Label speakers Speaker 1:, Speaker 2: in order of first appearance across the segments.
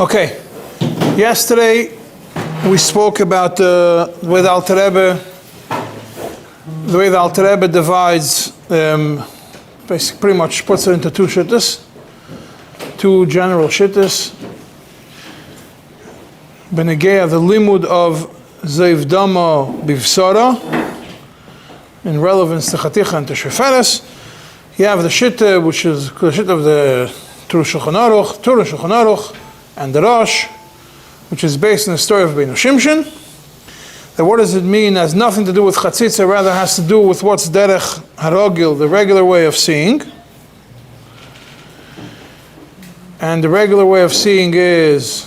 Speaker 1: Okay, yesterday we spoke about the way the Alter Rebbe divides, basically pretty much puts it into two shittas, two general shittas. Benegea, the limud of Zeiv Dama Bivsara, in relevance to Chaticha and to Sheferes. You have the shitta, which is the shitta of the Torah Shulchan Aruch, and the Rosh, which is based on the story of Beinu Shimshon. That what does it mean? It has nothing to do with Chatzitza, rather has to do with what's Derech Harogil, the regular way of seeing. And the regular way of seeing is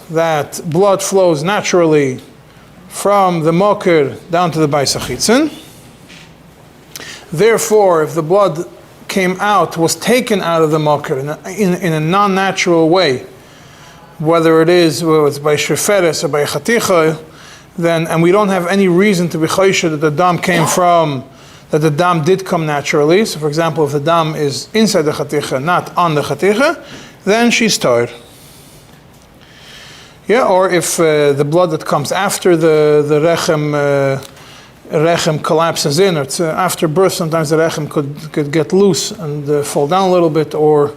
Speaker 1: that blood flows naturally from the Mokir down to the Beis HaChitzon. Therefore, if the blood came out, was taken out of the Mokir in a non-natural way, whether it's by Shpuferet or by Chaticha, then, and we don't have any reason to be chaysha that the dam came from, that the dam did come naturally. So for example, if the dam is inside the Chaticha, not on the Chaticha, then she's tired. Yeah, or if the blood that comes after the rechem collapses in, or it's, after birth, sometimes the rechem could get loose and fall down a little bit, or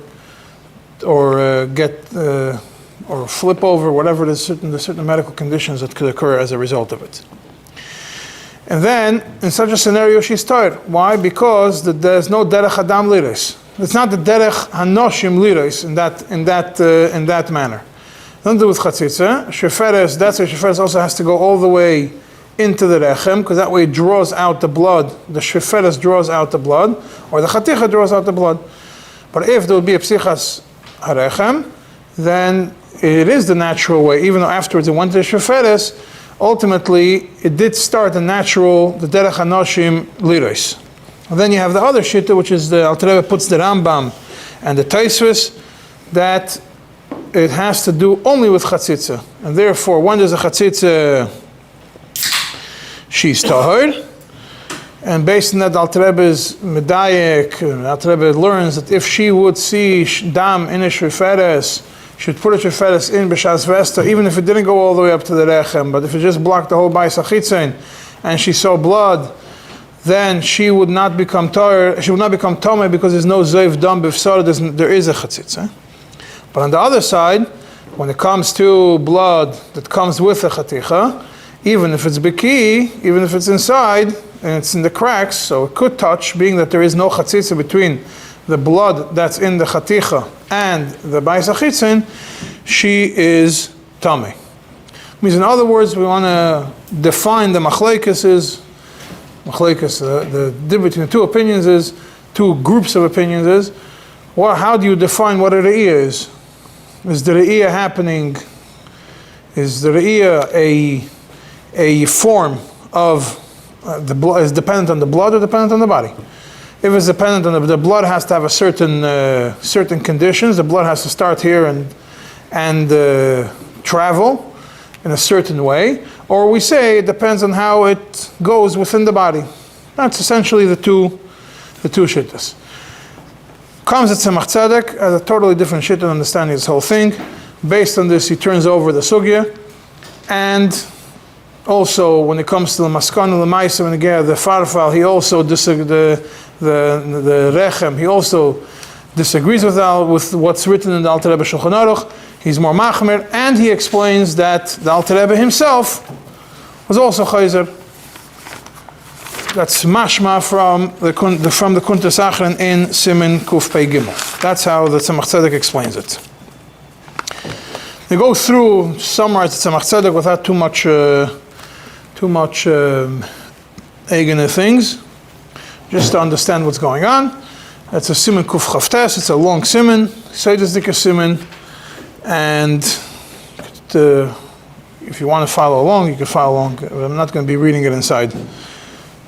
Speaker 1: flip over, whatever it is, the certain medical conditions that could occur as a result of it. And then, in such a scenario, she's tired. Why? Because there's no derech adam liris. It's not the derech hanoshim liris in that manner. Nothing to do with chatzitza. Sheferes, that's why sheferes also has to go all the way into the rechem, because that way it draws out the blood. The sheferes draws out the blood, or the chaticha draws out the blood. But if there would be a psichas harechem, then it is the natural way. Even though afterwards it went to the sheferes, ultimately it did start the derech hanoshim liros. And then you have the other shitta, which is the Alter Rebbe puts the Rambam and the Taisvis, that it has to do only with chatzitza, and therefore when there's a chatzitza, she's tahor. And based on that, Alter Rebbe's medayek, Alter Rebbe learns that if she would see dam in a shreferes, she would put a shreferes in b'shas vesta, even if it didn't go all the way up to the rechem, but if it just blocked the whole Beis HaChitzon, and she saw blood, then she would not become tahor. She would not become tameh, because there's no zeiv dam b'fsar. There is a chatzitza. But on the other side, when it comes to blood that comes with a chaticha, even if it's biki, even if it's inside and it's in the cracks, so it could touch, being that there is no chatzitza between the blood that's in the chaticha and the Beis HaChitzon, she is tameh. Means, in other words, we want to define the machlekes the difference between the two opinions is, two groups of opinions is, well, how do you define what a re'iyah is? Is the re'iyah happening, is the re'iyah a form of the blood, is dependent on the blood or dependent on the body? If it's dependent on the blood has to have a certain conditions. The blood has to start here and travel in a certain way. Or we say it depends on how it goes within the body. That's essentially the two shittas. Comes at Tzemach Tzedek as a totally different shit in understanding this whole thing. Based on this, he turns over the sugya, and also when it comes to the maskan and the ma'isa and the paarpael, he also the rechem. He also disagrees with what's written in the Alter Rebbe Shulchan Aruch. He's more machmer, and he explains that the Alter Rebbe himself was also chayzer. That's mashma from the Kuntas Achron in Siman Kuf Pei Gimel. That's how the Tzemach Tzedek explains it. They go through, summarize the Tzemach Tzedek without too much eigene things, just to understand what's going on. It's a Siman Kuf Chavtes. It's a long Siman, Seides Dike Siman, and if you want to follow along, you can follow along. I'm not going to be reading it inside.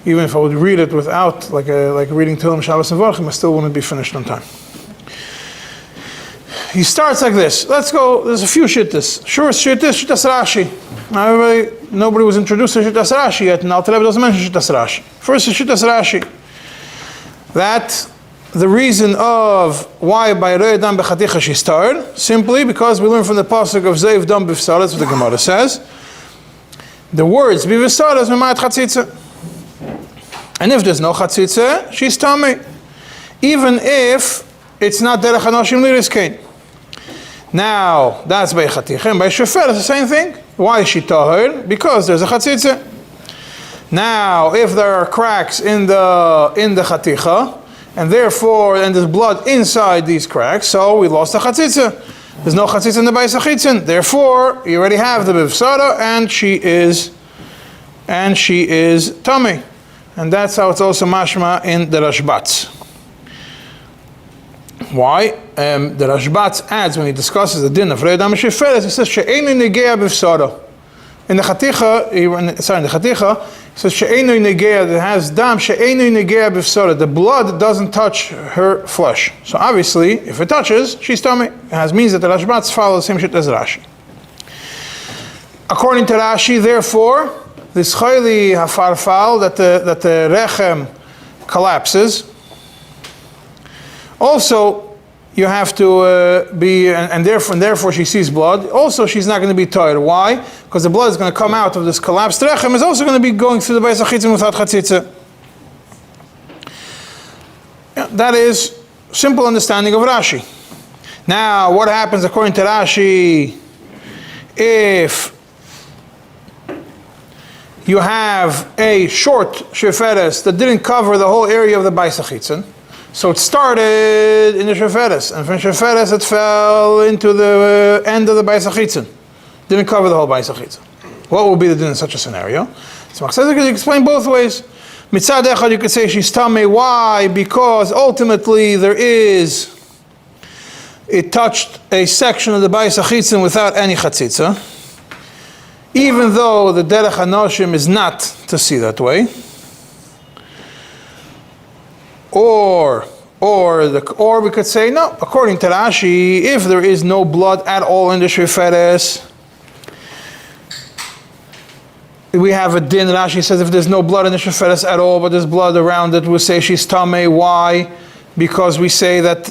Speaker 1: Even if I would read it without, like reading Tehillim, Shabbos, and Varchim, I still wouldn't be finished on time. He starts like this. Let's go. There's a few shittas. Sure, shittas Rashi. Nobody was introduced to shittas Rashi yet, and Alter Rebbe doesn't mention shittas Rashi. First is shittas Rashi. That the reason of why by Rei Dam B'Chaticha she's tired, simply because we learn from the pasuk of Zeiv Dam B'Vsara, that's what the Gemara says. The words B'Vsara is Mimat Chatzitza. And if there's no Chatzitza, she's Tamei. Even if it's not Derech HaNoshim Liris Kain. Now, that's by Chaticha, and by Shofar, it's the same thing. Why is she tahor? Because there's a Chatzitza. Now, if there are cracks in the Chaticha, and therefore, and there's blood inside these cracks, so we lost the Chatzitza. There's no Chatzitza in the Beis HaChitzin. Therefore, you already have the Bivsara, and she is Tamei. And that's how it's also mashma in the Rashbatz. Why? The Rashbatz adds, when he discusses the din of Rei Dam Sheferes, he says, She'einu negea b'vsara. In the Chaticha, he says, She'einu negea, that has dam, She'einu negea b'vsara. The blood doesn't touch her flesh. So obviously, if it touches, she's tamei. It has means that the Rashbatz follows the same shit as Rashi. According to Rashi, therefore, this chayli hafarfal, that the rechem collapses. Also, you have to be, and therefore she sees blood. Also, she's not going to be tired. Why? Because the blood is going to come out of this collapsed rechem, is also going to be going through the Beis HaChitzin without chatzitza. That is simple understanding of Rashi. Now, what happens according to Rashi if you have a short sheferes that didn't cover the whole area of the Beis HaChitzin? So it started in the sheferes, and from sheferes it fell into the end of the Beis HaChitzin. Didn't cover the whole Beis HaChitzin. What would be the din in such a scenario? So Machzedek can explain both ways. Mitzad echad, you could say she's tamei. Why? Because ultimately it touched a section of the Beis HaChitzin without any chatzitza. Even though the derech hanoshim is not to see that way. Or we could say, no, according to Rashi, if there is no blood at all in the sheferes, we have a din. Rashi says if there's no blood in the sheferes at all, but there's blood around it, we'll say she's tamei. Why? Because we say that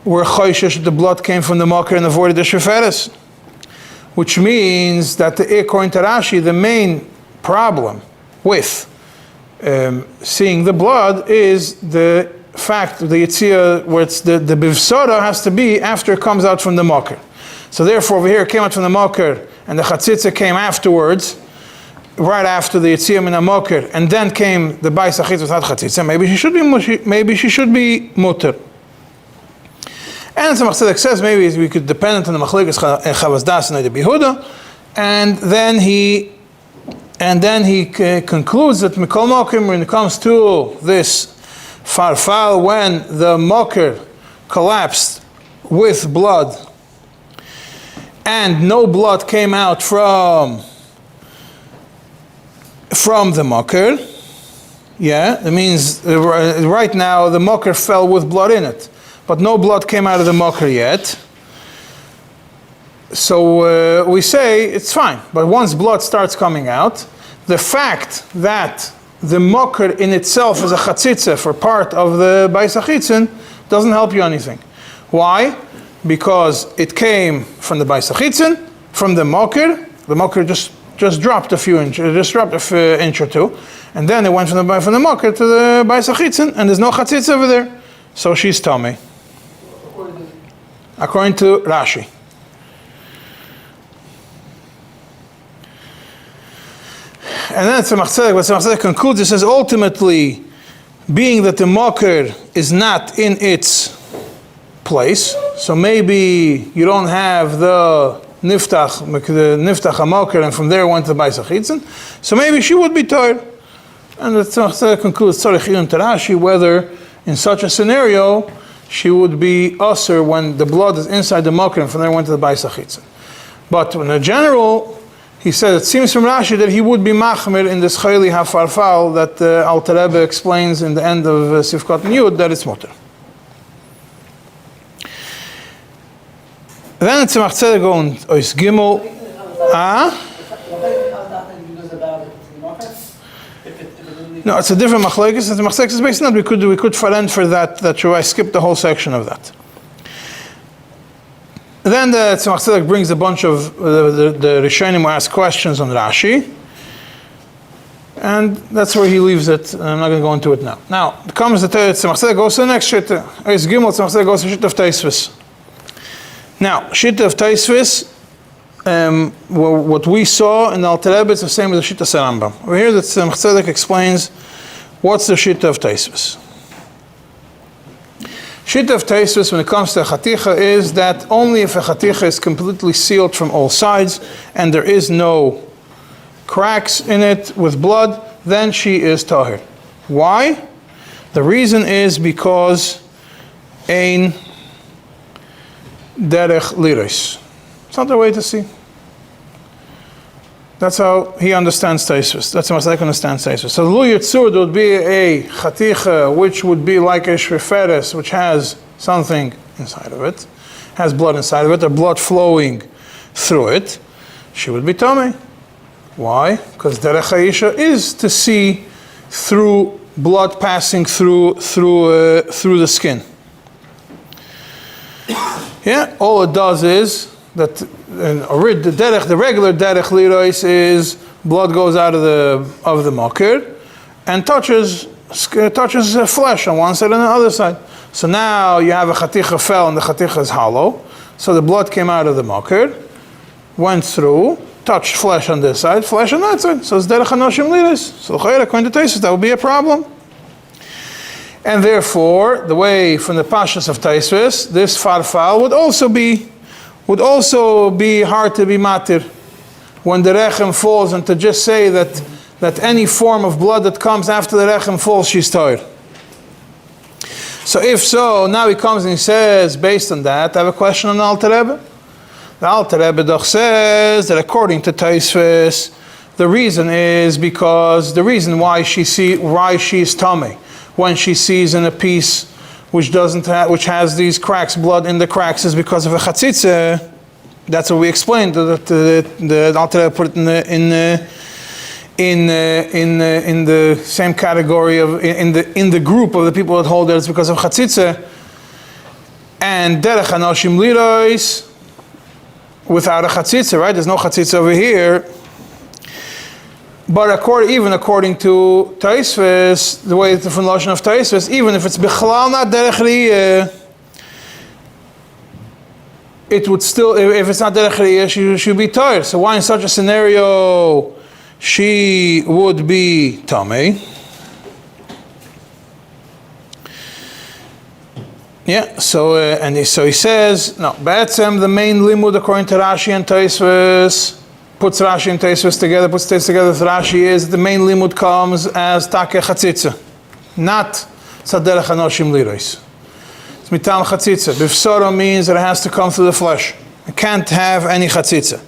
Speaker 1: we're choishish, the blood came from the makir and avoided the sheferes. Which means that according to Rashi, the main problem with seeing the blood is the fact of the Yitzia, where it's the bivsara has to be after it comes out from the makir. So therefore, over here it came out from the makir, and the chatzitza came afterwards, right after the Yitzia min makir, and then came the Beis HaChitzin without chatzitza. Maybe she should be mutter. And the Machzedek says maybe we could depend on the Machlekes Chavas Das and the Behuda, and then he concludes that Mikol Mokim, when it comes to this Pharpal, when the Moker collapsed with blood, and no blood came out from the Moker, that means right now the Moker fell with blood in it. But no blood came out of the mocker yet. So we say it's fine. But once blood starts coming out, the fact that the mocker in itself is a chatzitza for part of the Beis HaChitzin doesn't help you anything. Why? Because it came from the Beis HaChitzin, from the mocker. The mocker just dropped a few inches, inch or two, and then it went from the mocker to the Beis HaChitzin, and there's no chatzitza over there. So she's tamei. According to Rashi. And then what Tzemach concludes, it says ultimately, being that the mocker is not in its place, so maybe you don't have the niftach ha-mocker, and from there went to the Beis HaChitzin, so maybe she would be tired. And the Tzemach concludes, Tzarich Iyun to Rashi, whether in such a scenario, she would be usher when the blood is inside the mocker and from there went to the Beis HaChitzin. But in a general, he said it seems from Rashi that he would be machmir in this chayli hafarfal that Alter Rebbe explains in the end of Sifkat and Yud that it's mutter. Then it's Tzemach Tzedek on Ois Gimel. No, it's a different machlekes. It's a machlekes based on that. We could find for that I skipped the whole section of that. Then the Tzemach Tzedek brings a bunch of the Rishonim who ask questions on Rashi, and that's where he leaves it. I'm not going to go into it now. Now comes the Tzemach Tzedek goes to the next Shitta. It's Gimel. Tzemach Tzedek goes to Shitta of Taisvis. Now Shitta of Taisvis, what we saw in the Alter Rebbe is the same as the Shitta Rambam. Over here, the Tzemach Tzedek explains what's the Shitta of Taisvis. Shitta of Taisvis, when it comes to a Chaticha, is that only if a Chaticha is completely sealed from all sides and there is no cracks in it with blood, then she is tahir. Why? The reason is because ein derech liris. It's not the way to see. That's how he understands Taisvis. That's how Masalik understands Taisvis. So Lu Yitzur would be a Chaticha, which would be like a Shpuferet, which has something inside of it, has blood inside of it, or blood flowing through it. She would be Tamei. Why? Because Derech Haisha is to see through blood passing through the skin. Yeah, all it does is that the regular derech lirois is blood goes out of the makir and touches flesh on one side and on the other side. So now you have a chaticha fell and the chaticha is hollow. So the blood came out of the makir, went through, touched flesh on this side, flesh on that side. So it's derech hanoshim lirois. So according to Taisus, that would be a problem. And therefore, the way from the pashas of Taisus, this farfal would also be hard to be matir when the rechem falls, and to just say that any form of blood that comes after the rechem falls, she's tired. So if so, now he comes and he says, based on that, I have a question on the Alter Rebbe. The Alter Rebbe doch says that according to Taisvis, the reason is because the reason why she's tamei when she sees in a piece which has these cracks, blood in the cracks, is because of a chatzitza. That's what we explained. That the Alter Rebbe put it in the same category of in the group of the people that hold that it's because of chatzitza. And derech hanoshim lirois without a chatzitza, right? There's no chatzitza over here. But even according to Taisvis, the way the formulation of Taisvis, even if it's bichlal not derech riyah, it would still, if it's not derech riyah, she should be tired. So why in such a scenario she would be tamei? Yeah. So so he says no. Ba'etzem, the main limud according to Rashi and Taisvis, puts Rashi and Taisvis together, puts Taisvis together with Rashi, is the main limud comes as take chatzitza, not tzadderech hanoshim lirois. It's mitam chatzitza. Bifsoro means that it has to come through the flesh. It can't have any chatzitza.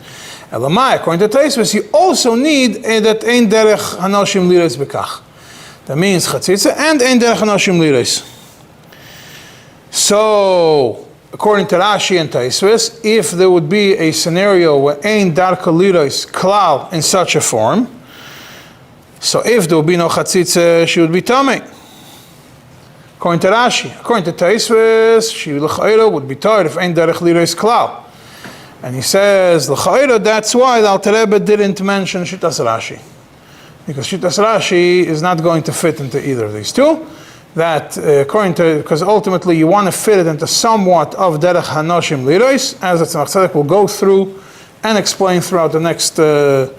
Speaker 1: Elamai, according to Taisvis, you also need that ein derech hanoshim lirois bekach. That means chatzitza and ein derech hanoshim lirois. So, according to Rashi and Taisvis, if there would be a scenario where ein darka lirois klal in such a form, so if there would be no chatzitza, she would be tamei. According to Rashi, according to Taisvis, she would be tired if ein darka lirois klal. And he says, l'chayra, that's why the Alter Rebbe didn't mention Shitas Rashi. Because Shitas Rashi is not going to fit into either of these two. That according to, because ultimately you want to fit it into somewhat of derech hanoshim lirois, as the Tzemach Tzedek will go through and explain throughout the next 10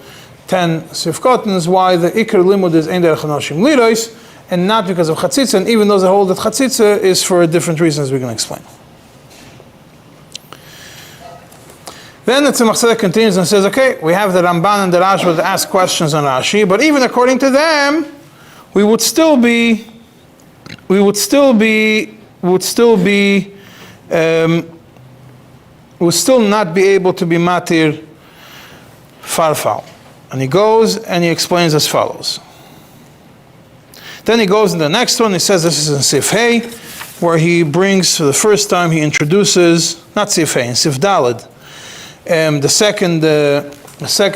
Speaker 1: sifkotens why the ikar limud is ein derech hanoshim lirois, and not because of chatzitza, and even those that hold that chatzitza is for different reasons we can explain. Then the Tzemach Tzedek continues and says, okay, we have the Ramban and the Rashba that ask questions on Rashi, but even according to them, we would still not be able to be matir farfal. And he goes and he explains as follows. Then he goes in the next one, he says this is in Sif Hey, where he brings, for the first time, he introduces, not Sif Hey, in Sif Daled, the second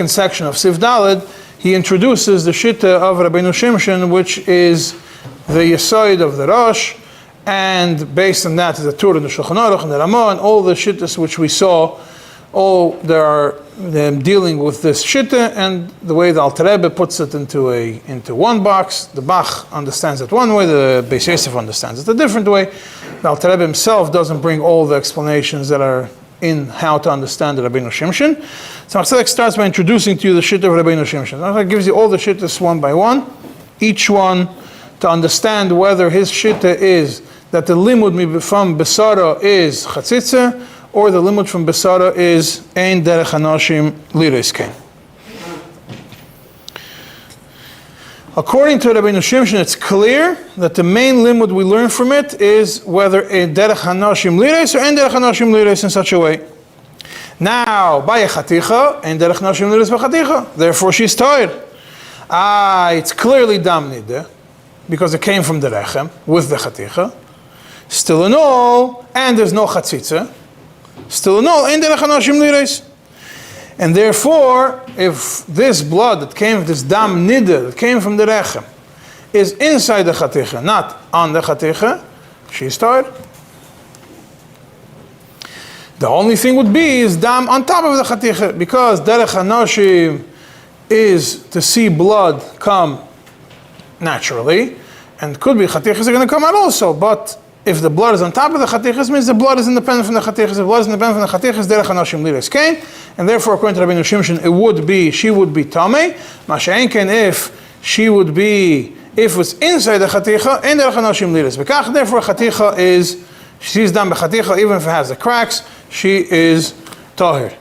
Speaker 1: section of Sif Daled, he introduces the Shitta of Rabbeinu Shimshon, which is the Yesod of the Rosh, and based on that is the Tur and the Shulchan Aruch and the Ramah, and all the Shittas which we saw, all there are them dealing with this Shitta, and the way the Alter Rebbe puts it into one box. The Bach understands it one way, the Beis Yosef understands it a different way. The Alter Rebbe himself doesn't bring all the explanations that are in how to understand the Rabbeinu Shimshon. So Tzedek starts by introducing to you the Shitta of Rabbeinu Shimshon. It gives you all the Shittas one by one, each one to understand whether his Shitta is that the limud from Besara is Chatzitza, or the limud from Besara is Ein Derech Hanoshim Liris Kein. According to Rabbeinu Shimshon, it's clear that the main limud we learn from it is whether a Derech Hanoshim Liris or Ein Derech Hanoshim Liris in such a way. Now, by a Chaticha, Ein Derech Hanoshim Liris b'Chaticha. Therefore, she's tired. It's clearly Dam Nideh, because it came from the Rechem with the Chaticha. Still in all, and there's no Chatzitza. Still in all, Ein Derech Hanoshim Liris. And therefore, if this blood that came, this Dam Nideh that came from the Rechem, is inside the Chaticha, not on the Chaticha, she's tired. The only thing would be is Dam on top of the Chaticha, because Derech Hanoshim is to see blood come naturally, and could be Chatichas are going to come out also, but if the blood is on top of the Chatichas, means the blood is independent from the Chatichas. If the blood is independent from the Chatichas, Derech Hanoshim Liris Kein, and therefore, according to Rabbeinu Shimshon, she would be Tamei. Masha'en Kein, if it was inside the Chaticha, Ein Derech Hanoshim Liris. Bekach, therefore, Chaticha is, she's done by Chaticha, even if it has the cracks, she is Tahir.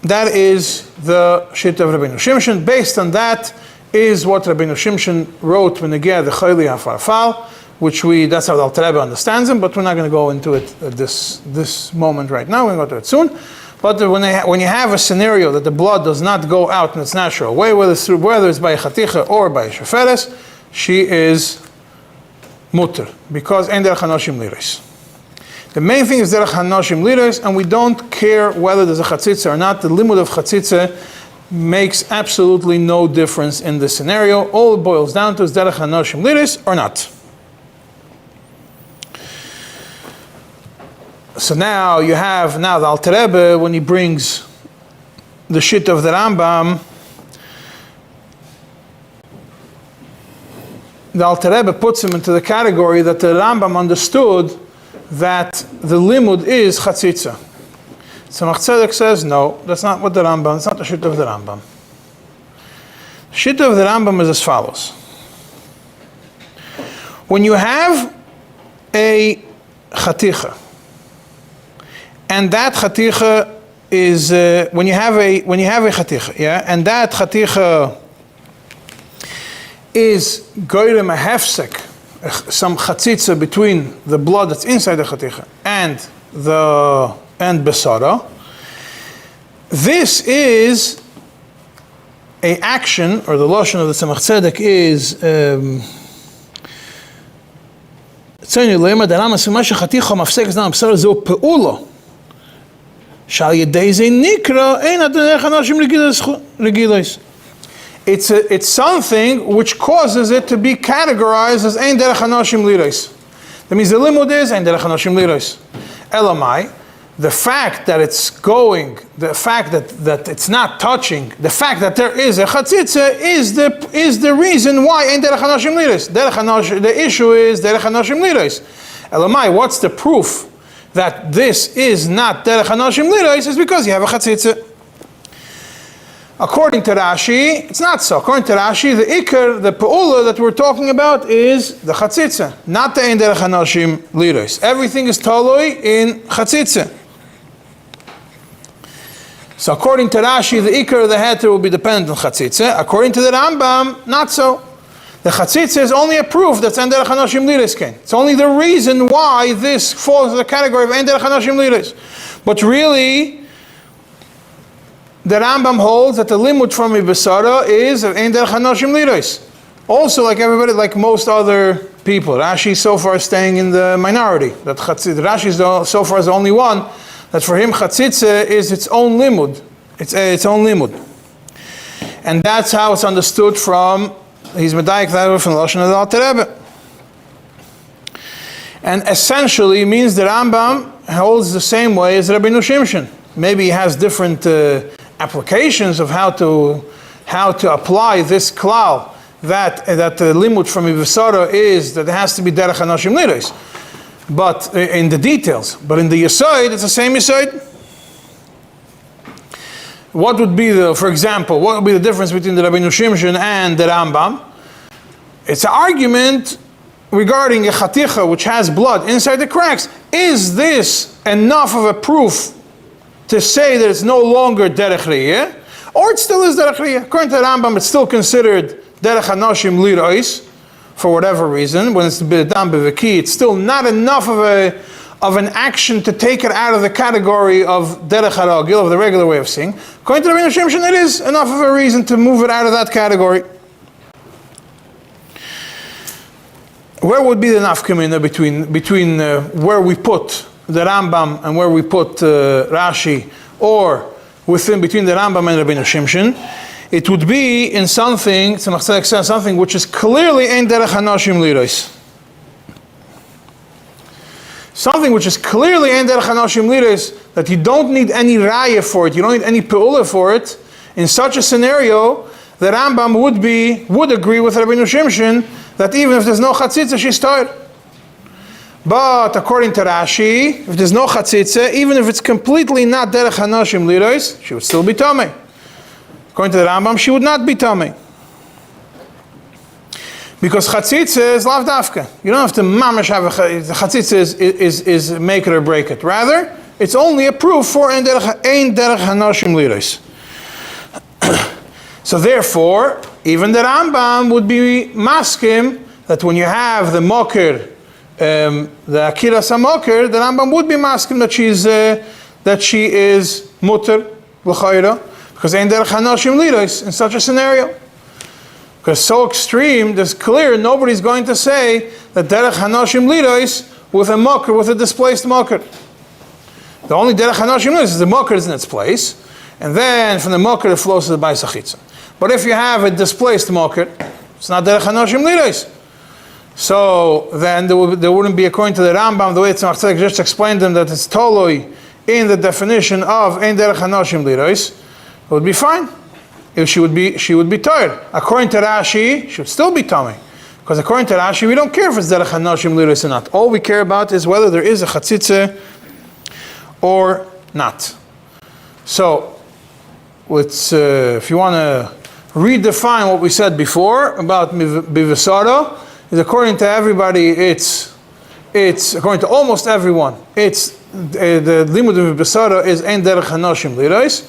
Speaker 1: That is the Shitta of Rabbeinu Shimshon. Based on that is what Rabbeinu Shimshon wrote when Negea the Chayli HaFarfal, which that's how the Alter Rebbe understands him, but we're not going to go into it at this moment right now. We're going to go to it soon. But when you have a scenario that the blood does not go out in its natural way, whether it's by a Chaticha or by a Sheferes, she is mutter, because Ein Derech Hanoshim Liris. The main thing is Derech Hanoshim Liris, and we don't care whether there's a Chatzitza or not. The limud of Chatzitza makes absolutely no difference in this scenario. All it boils down to is Derech Hanoshim Liris or not. So now you have the Alter Rebbe, when he brings the Shitta of the Rambam, the Alter Rebbe puts him into the category that the Rambam understood that the limud is Chatzitza. So Tzedek says, no, that's not what the Rambam, that's not the Shitta of the Rambam. The Shitta of the Rambam is as follows. When you have a Chaticha, and that Chaticha is, when you have a Chaticha, yeah, and that Chaticha is goyrem a hefsek, some Chatzitza between the blood that's inside the Chaticha and Besara, this is a action, or the Lashon of the Tzemach Tzedek is Tzeni Lema Darama Sumasha Chaticha Mafsek Znam Besara Zo Peula Shal Yedei Ze Nikra Ein Adanech Hanashim Regilos. It's something which causes it to be categorized as Ein Derech Hanoshim Liros. That means the limud is Ein Derech Hanoshim Liros. Elamai, the fact that it's going, the fact that it's not touching, the fact that there is a chatzitza is the reason why Ein Derech Hanoshim Liros. The issue is Derech Hanoshim Liros. Elamai, what's the proof that this is not Derech Hanoshim Liros? Is because you have a chatzitza. According to Rashi, it's not so. According to Rashi, the Iker, the Pe'ula that we're talking about is the Chatzitza, not the Ein Derech Hanoshim Liros. Everything is Toloi in Chatzitza. So according to Rashi, the Iker of the Heter will be dependent on Chatzitza. According to the Rambam, not so. The Chatzitza is only a proof that's Ein Derech Hanoshim Liros. It's only the reason why this falls in the category of Ein Derech Hanoshim Liros. But really, the Rambam holds that the limud from Ibasara is Ein Derech Hanoshim Liros. Also, like everybody, like most other people, Rashi so far is staying in the minority. That Rashi so far is the only one that for him Chatzitza is its own limud. It's its own limud. And that's how it's understood from, he's medayik that from the Lashon of the Alter Rebbe. And essentially means the Rambam holds the same way as Rabbi Shimshon. Maybe he has different applications of how to apply this klal, that the limud from Ivasara is that it has to be derech hanashim liros. But in the details, but in the Yesod, it's the same Yesod. What would be for example, what would be the difference between the Rabbi Shimshon and the Rambam? It's an argument regarding a Chaticha which has blood inside the cracks. Is this enough of a proof to say that it's no longer derech riyeh, or it still is derech riyeh? According to the Rambam, it's still considered derech hanashim liros for whatever reason. When it's b'dam b'veki, it's still not enough of an action to take it out of the category of derech haragil, of the regular way of seeing. According to Rabbi Shimshon, it is enough of a reason to move it out of that category. Where would be the nafkamina between where we put the Rambam and where we put Rashi, or between the Rambam and Rabbi Shimshon? It would be in something which is clearly ein derech hanashim liros. Something which is clearly ein derech hanashim liros, that you don't need any raya for it, you don't need any pe'ula for it. In such a scenario, the Rambam would agree with Rabbi Shimshon that even if there's no chatzitza, she's tired. But according to Rashi, if there's no chatzitza, even if it's completely not derech hanashim liros, she would still be tamei. According to the Rambam, she would not be tamei. Because chatzitza is lav dafka. You don't have to mamash have the chatzitza is make it or break it. Rather, it's only a proof for ein derech hanashim liros. So therefore, even the Rambam would be maskim that when you have the mokir, the akiras hamokir, the Rambam would be maskim that she is mutter l'chayra, because ein derech hanashim liros in such a scenario. Because so extreme, it's clear nobody's going to say that derech hanashim liros with a mokir, with a displaced mokir. The only derech hanashim liros is the mokir is in its place, and then from the mokir it flows to the bayis hachitza. But if you have a displaced mokir, it's not derech hanashim liros. So then there wouldn't be, according to the Rambam, the way Tzemach Tzedek just explained them, that it's toloi in the definition of ein derech hanashim liros, it would be fine. If she would be tired. According to Rashi, she would still be tamei. Because according to Rashi, we don't care if it's derech hanashim liros or not. All we care about is whether there is a chatzitze or not. So, if you want to redefine what we said before about bivasara, is according to everybody, it's according to almost everyone, it's the limud of bivasara is ein derech hanashim liros,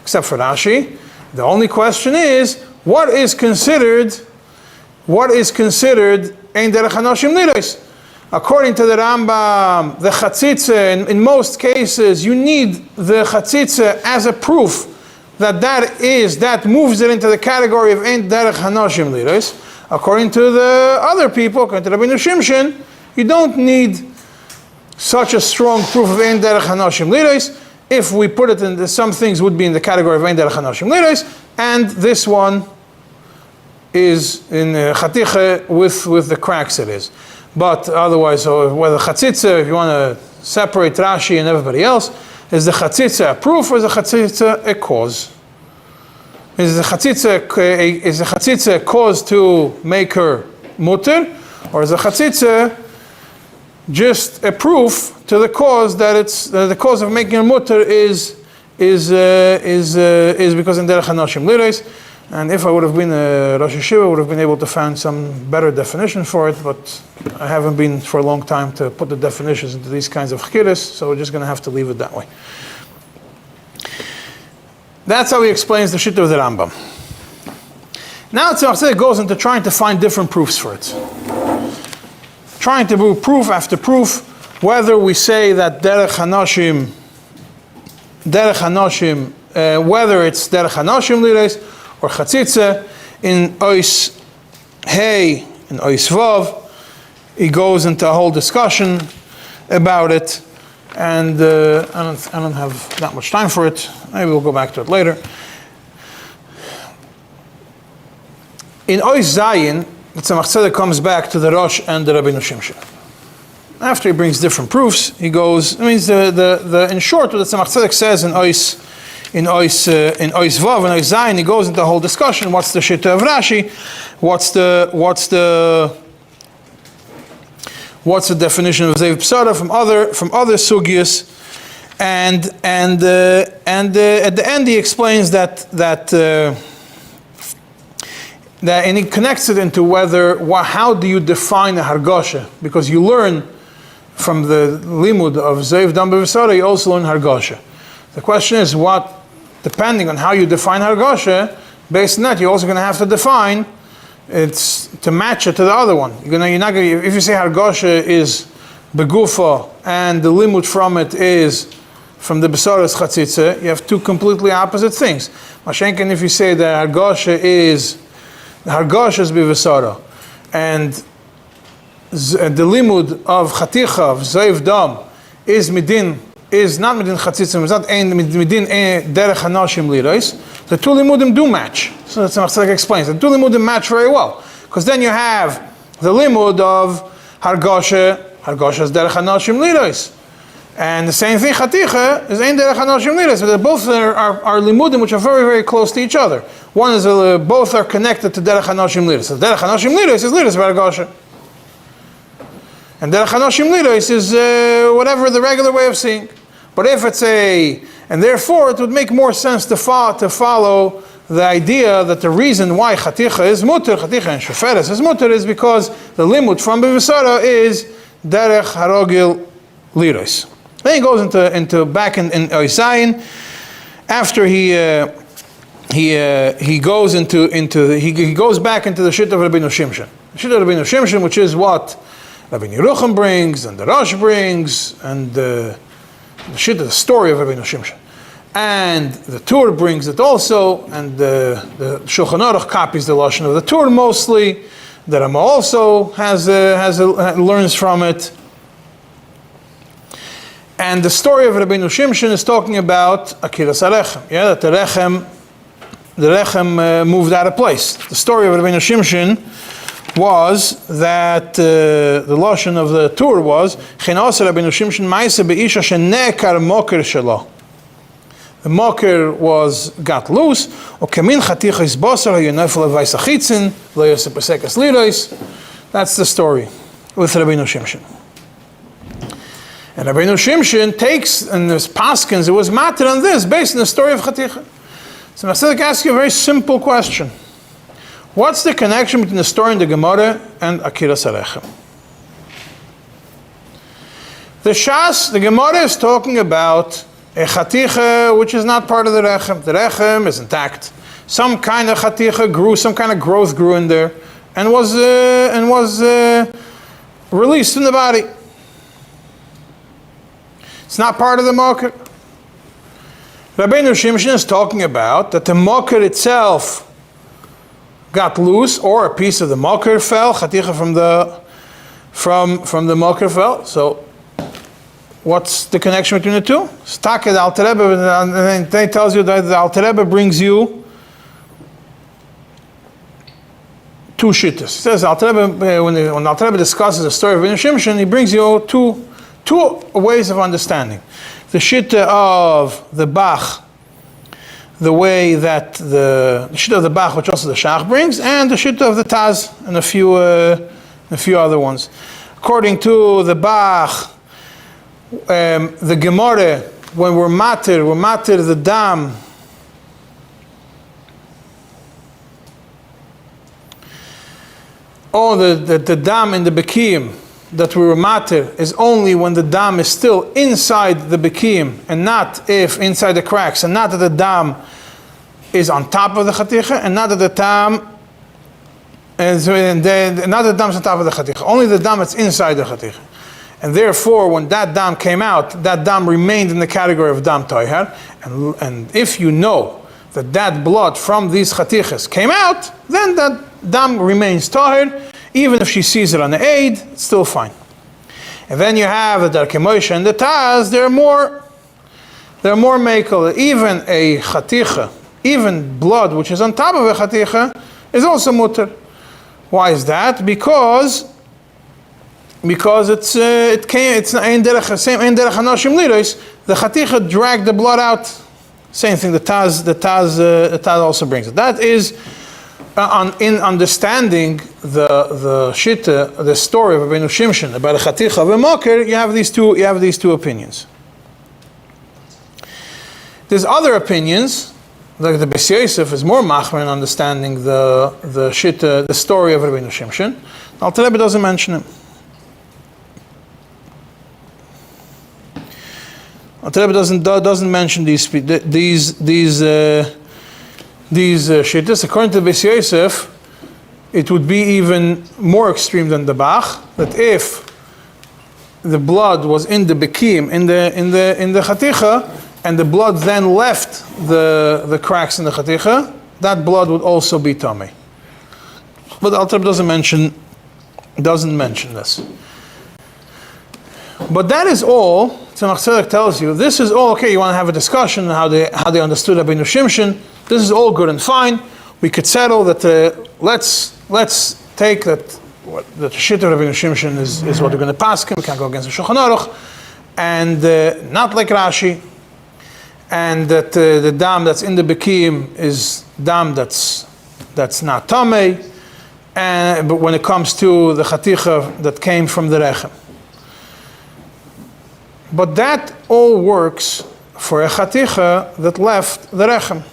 Speaker 1: except for Rashi. The only question is, what is considered ein derech hanashim liros? According to the Rambam, the chatzitza, in most cases, you need the chatzitza as a proof that moves it into the category of ein derech hanashim liros. According to the other people, according to Rabbi Shimshon, you don't need such a strong proof of ein derech hanashim liros. If we put it in, some things would be in the category of ein derech hanashim liros, and this one is in chaticha with the cracks it is. But otherwise, whether chatzitza, if you want to separate Rashi and everybody else, is the chatzitza a proof or is the chatzitza a cause? Is the chatzitza a cause to make her mutter, or is the chatzitza just a proof to the cause that it's the cause of making her mutter is because in derech hanashim liros? And if I would have been a Rosh Yeshiva, I would have been able to find some better definition for it, but I haven't been for a long time to put the definitions into these kinds of chikiras, so we're just going to have to leave it that way. That's how he explains the Shittah of the Rambam. Now it goes into trying to find different proofs for it. Trying to do proof after proof, whether we say that derech hanashim, whether it's derech hanashim liros, or chatzitza. In ois hey, in ois vav, he goes into a whole discussion about it, and I don't have that much time for it. Maybe we'll go back to it later. in Ois Zayin, the Tzemach Tzedek comes back to the Rosh and the Rabbeinu Shimshon. After he brings different proofs, he goes, in short, what the Tzemach Tzedek says in Ois Vav and Ois Zayin, he goes into the whole discussion. What's the Shitta of Rashi? What's the definition of Zeiv Psara from other sugyas? And at the end he explains that and he connects it into how do you define a hargosha? Because you learn from the limud of Zeiv Dam B'V'Sara, you also learn hargosha. The question is, depending on how you define hargosha, based on that, you're also going to have to define it's to match it to the other one. You're not going. If you say hargosha is begufa and the limud from it is from the besaras chatzitza, you have two completely opposite things. Mashenkin, if you say that hargosha is bivasara, and the limud of chaticha of zeiv dam is not midin chatzitza, it's not midin derech hanashim lirais. The two limudim do match. So that's what Tzedek explains. The two limudim match very well, because then you have the limud of hargosha is derech hanashim lirais, and the same thing chaticha is ein derech hanashim lirais. But both are limudim which are very, very close to each other. One is both are connected to derech hanashim lirais. So derech hanashim lirais is lirais hargosha, and derech hanashim lirais is whatever the regular way of seeing. But if it's and therefore it would make more sense to follow the idea that the reason why chaticha is mutter, chaticha and shoferet is mutter, is because the limud from b'visara is derech harogil liros. Then he goes into back in Oisayin. After he goes back into the Shitta of Rabbeinu Shimshon. The Shitta of Rabbeinu Shimshon, which is what Rabbi Yerucham brings and the Rosh brings, and the Shitta, the story of Rabbeinu Shimshon. And the Tur brings it also, and the Shulchan Aruch copies the Lashon of the Tur mostly. The Rama also learns from it. And the story of Rabbeinu Shimshon is talking about Akiras HaRechem. Yeah, that the Rechem moved out of place. The story of Rabbeinu Shimshon was that the Lashon of the Tur was Chen Asa Rabbeinu Shimshon Ma'aseh Be'isha Shenekar Moker Shelo. The moker got loose. Okemin chaticha is basar hayonefel levaisa chitzin lo yosef pesekas liros. That's the story with Rabbeinu Shimshon. And Rabbeinu Shimshon takes, and there's paskins, it was matter on this, based on the story of chaticha. So Tzedek asks you a very simple question. What's the connection between the story in the Gemara and Akiras HaRechem? The Gemara is talking about a chaticha which is not part of the rechem. The rechem is intact. Some kind of chaticha grew, some kind of growth grew in there, and was released in the body. It's not part of the moker. Rabbeinu Shimshon is talking about that the moker itself got loose, or a piece of the moker fell, chaticha from the moker fell. So what's the connection between the two? Staked Alter Rebbe, and they tells you that the Alter Rebbe brings you two shittas. He says Alter Rebbe, when Alter Rebbe discusses the story of Rabbeinu Shimshon, he brings you two ways of understanding. The shitta of the Bach, the way that the shitta of the Bach, which also the Shach brings, and the shitta of the Taz, and a few other ones. According to the Bach, the Gemara, when we're matir the dam, the dam in the bekim that we were matir is only when the dam is still inside the bekim, and not if inside the cracks, and not that the dam is on top of the chaticha, and not that the dam not the dam is on top of the chaticha, only the dam that's inside the chaticha. And therefore, when that dam came out, that dam remained in the category of dam toiher. And if you know that blood from these chatichas came out, then that dam remains toiher. Even if she sees it on the aid, it's still fine. And then you have the Darkei Moshe and the Taz. They're more mekel. Even a chaticha, even blood which is on top of a chaticha, is also mutter. Why is that? Because it's ein derech hanoshim liros. The chaticha dragged the blood out. Same thing. The Taz also brings it. That is in understanding the Shitta, the story of Rabbeinu Shimshon about a Chaticha v'Moker. You have these two opinions. There's other opinions, like the Beis Yosef is more machmer in understanding the Shitta, the story of Rabbeinu Shimshon. Alter Rebbe doesn't mention him. Alter Rebbe doesn't mention these shittas. According to Beis Yosef, it would be even more extreme than the Bach. That if the blood was in the bekim, in the chaticha, and the blood then left the cracks in the chaticha, that blood would also be tummy. But Alter Rebbe doesn't mention this. But that is all. Tzemach Tzedek tells you this is all okay. You want to have a discussion on how they understood Rabbeinu Shimshon. This is all good and fine. We could settle that. Let's take that the shit of Rabbeinu Shimshon is what we're going to pass him. We can't go against the Shulchan Aruch, and not like Rashi. And that the dam that's in the bekim is dam that's not tamei. But when it comes to the chaticha that came from the rechem. But that all works for a chaticha that left the rechem.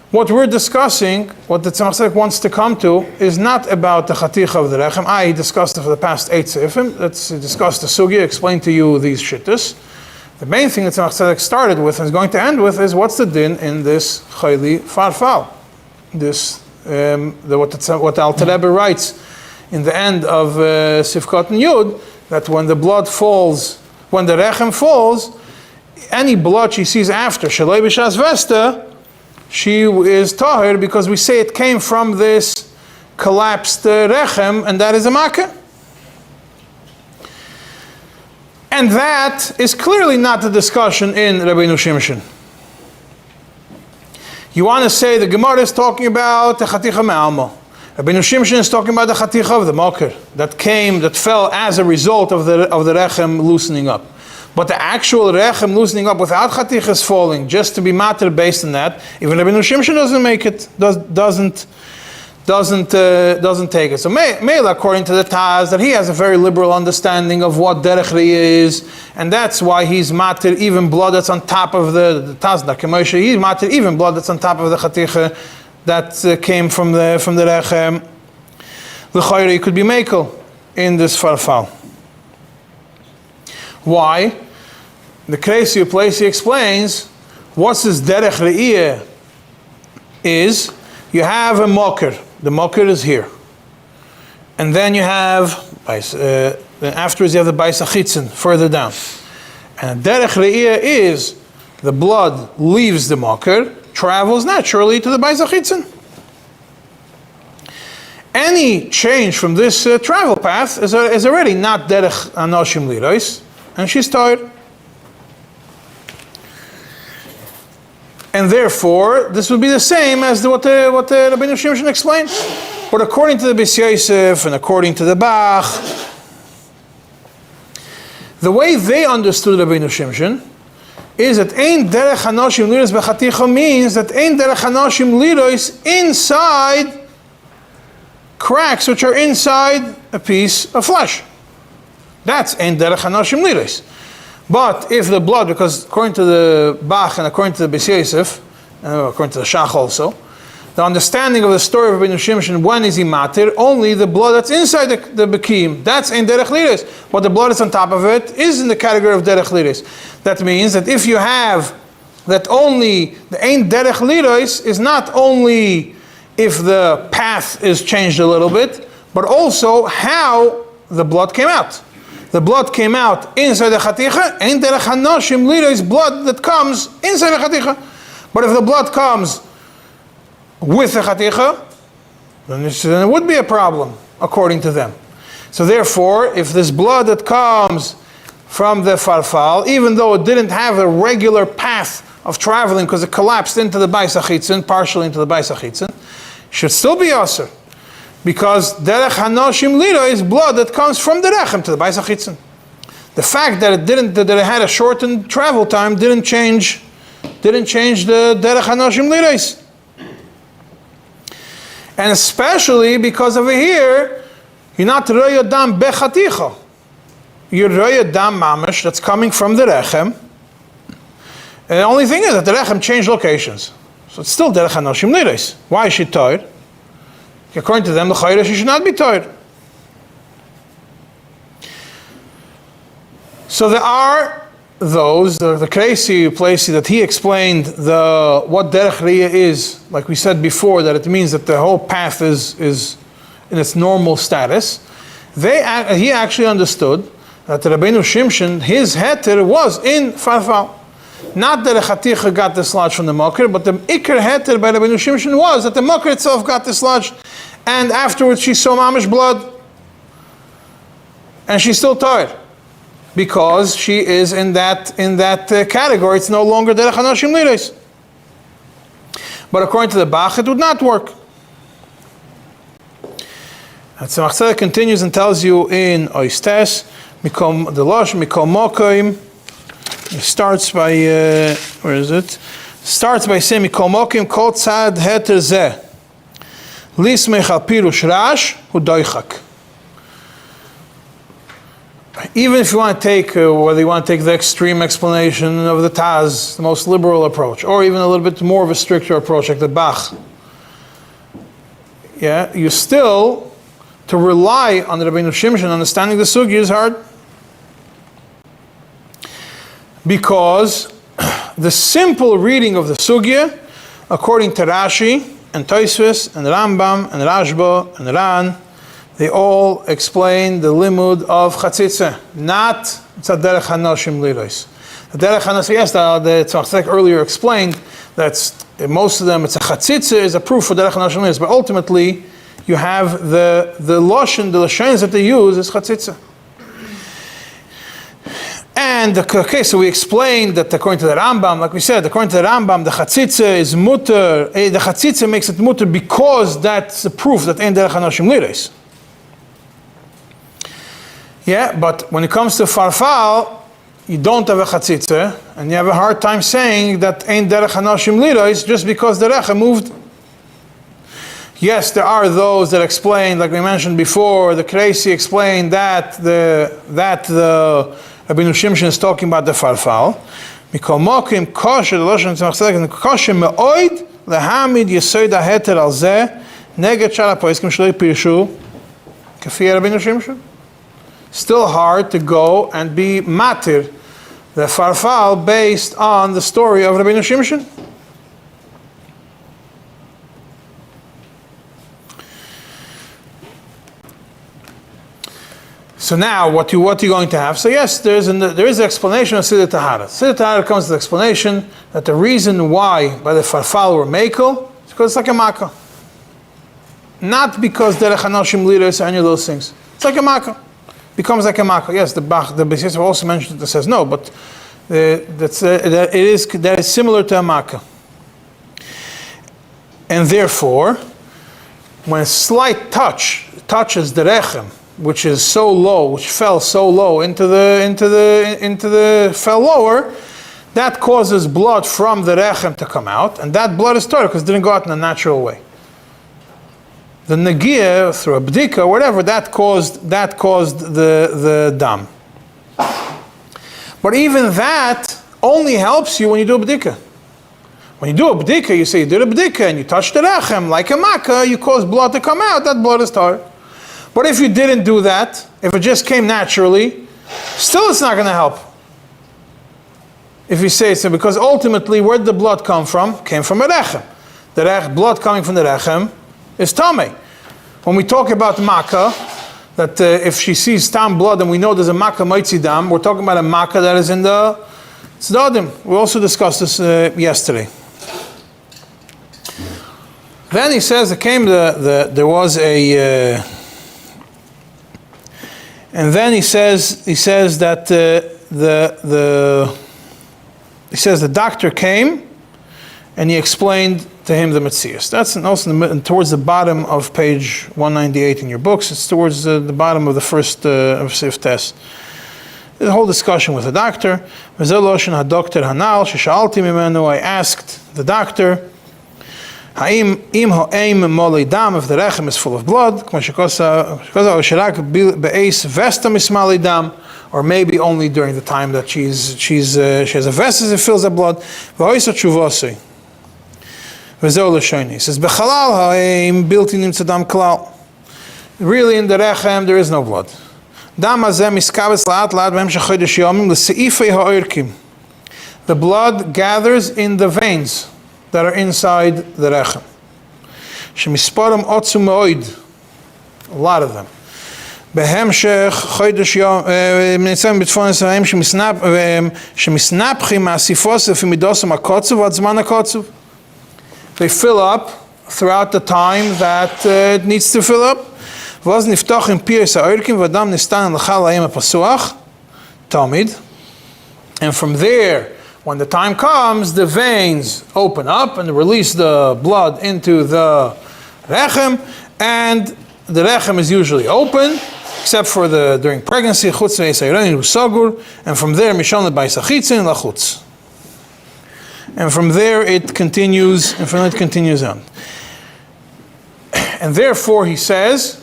Speaker 1: What we're discussing, what the Tzemach Tzedek wants to come to, is not about the chaticha of the rechem. I discussed it for the past 8 seifim. Let's discuss the sugya, explain to you these shittas. The main thing that Tzemach Tzedek started with and is going to end with is what's the din in this chayli farfal. This what the Alter Rebbe writes in the end of Sifkat and Yud, that when the blood falls, when the rechem falls, any blood she sees after Shalei B'Shas Vesta, she is tahir because we say it came from this collapsed rechem, and that is a makkah. And that is clearly not the discussion in Rabbeinu Shimshon. You want to say the Gemara is talking about the chaticha me'alma. Rabbeinu Shimshon is talking about the chaticha of the moker that fell as a result of the rechem loosening up. But the actual rechem loosening up without chatichas falling, just to be matter based on that, even Rabbeinu Shimshon doesn't take it. So Meila, according to the Taz, that he has a very liberal understanding of what derech riyah is, and that's why he's matir even blood that's on top of the Taz. He's matir even blood that's on top of the chaticha that came from the rechem. L'chayre, could be mekel in this farfal. Why? The Kresi place he explains what's this derech riyah is. You have a moker. The moker is here, and then you have then afterwards you have the bais achitzen further down. And derech riyah is the blood leaves the moker, travels naturally to the bais achitzen. Any change from this travel path is already not derech anoshim liros, and she's tired. And therefore, this would be the same as what Rabbeinu Shimshon explained. But according to the Beis Yosef and according to the Bach, the way they understood Rabbeinu Shimshon is that ein derech hanoshim liros bechaticha means that ein derech hanoshim liros inside cracks which are inside a piece of flesh. That's ein derech hanoshim liros. But if the blood, because according to the Bach and according to the Beis Yosef, according to the Shach also, the understanding of the story of Rabbeinu Shimshon, when is he matir? Only the blood that's inside the bekim, that's in derech liros. But the blood that's on top of it is in the category of derech liros. That means that if you have that only the ein derech liros is not only if the path is changed a little bit, but also how the blood came out. The blood came out inside the chaticha, ein derech hanoshim liros, blood that comes inside the chaticha. But if the blood comes with the chaticha, then it would be a problem, according to them. So therefore, if this blood that comes from the farfal, even though it didn't have a regular path of traveling because it collapsed into the bais achitzen, partially into the bais achitzen, should still be aser. Because derech hanoshim lira is blood that comes from the rechem to the Bais HaChitzon. The fact that it had a shortened travel time didn't change the derech hanoshim lirais. And especially because over here, you're not roya dam bechaticha. You're roya dam mamish that's coming from the rechem. And the only thing is that the rechem changed locations. So it's still derech hanoshim lirais. Why is she tired? According to them, the chayre she should not be tired. So there are those, the crazy place that he explained what derech riyah is, like we said before, that it means that the whole path is in its normal status. He actually understood that Rabbeinu Shimshon, his heter was in Pharpal. Not that the Chaticha got dislodged from the Mokr, but the Iker heter by Rabbeinu Shimshon was that the Mokr itself got dislodged, and afterwards she saw mamish blood, and she's still tired. Because she is in that category, it's no longer derech hanoshim lirais. But according to the Bach, it would not work. And so Tzemach continues and tells you in Oistes, the Rosh Mikol Mokoim, it starts by where is it? Starts by saying Mikol Mokoim Kol Tzad Heter Zeh Lismech Al Pirush Rash Hu Doichak. Even if you want to take, whether you want to take the extreme explanation of the Taz, the most liberal approach, or even a little bit more of a stricter approach like the Bach, you still, to rely on the Rabbeinu Shimshon understanding the Sugi is hard. Because the simple reading of the Sugya, according to Rashi, and Tosfos, and Rambam, and Rashba, and Ran, they all explain the limud of chatzitza, not tzad derech hanoshim liros. The derech hanoshim, yes, the Tzemach earlier explained that most of them, it's a chatzitza is a proof for derech hanoshim liros, but ultimately you have the lashons that they use is chatzitza. And so we explained that according to the Rambam, like we said, according to the Rambam, the chatzitza is mutter. The chatzitza makes it mutter because that's the proof that ain't derech hanoshim liros. Yeah, but when it comes to Pharpal, you don't have a chatzitza, and you have a hard time saying that ain't derech hanoshim liros just because the recha moved. Yes, there are those that explain, like we mentioned before, the Kreisi explained that the Rabbeinu Shimshon is talking about the Pharpal. Mikol mokim kosher the lashon tzemach kosher meoid lehamid yesoid haheter al zeh neged shara poiskim shloi pirshu kafi Rabbeinu Shimshon. Still hard to go and be matir the Pharpal based on the story of Rabbeinu Shimshon. So now, what are you going to have? So yes, there is an explanation of Siddur Tahara. Siddur Tahara comes to the explanation that the reason why by the Pharpal were Mekel is because it's like a Makkah. Not because derech hanoshim liros or any of those things. It's like a Makkah. Becomes like a Makkah. Yes, the Beis also mentioned that says no, but that is similar to a Makkah. And therefore, when a slight touches the rechem, which is so low, which fell so low into the fell lower, that causes blood from the rechem to come out, and that blood is Torah because it didn't go out in a natural way. The negia through a bdika, whatever, that caused the dam. But even that only helps you when you do a bdika. When you do a bdika, you say you did a bdika and you touch the rechem like a makkah, you cause blood to come out. That blood is tar. But if you didn't do that, if it just came naturally, still it's not going to help. If you say so, because ultimately where did the blood come from? Came from a rechem. The blood coming from the rechem is tamei. When we talk about makkah, that if she sees tam blood and we know there's a makkah maitzi dam, we're talking about a makkah that is in the tzdadim. We also discussed this yesterday. Then he says there was a, and then he says that the doctor came and he explained to him the Metzias. That's also towards the bottom of page 198 in your books. It's towards the bottom of the first of Sif Tes. There's a whole discussion with the doctor. I asked the doctor, if the rechem is full of blood, or maybe only during the time that she has a vessel that fills the blood. He says, really in the rechem there is no blood. The blood gathers in the veins that are inside the rechem. A lot of them. They fill up throughout the time that it needs to fill up. And from there, when the time comes, the veins open up and release the blood into the rechem, and the rechem is usually open, except for during pregnancy, and from there, and from there it continues, on. And therefore he says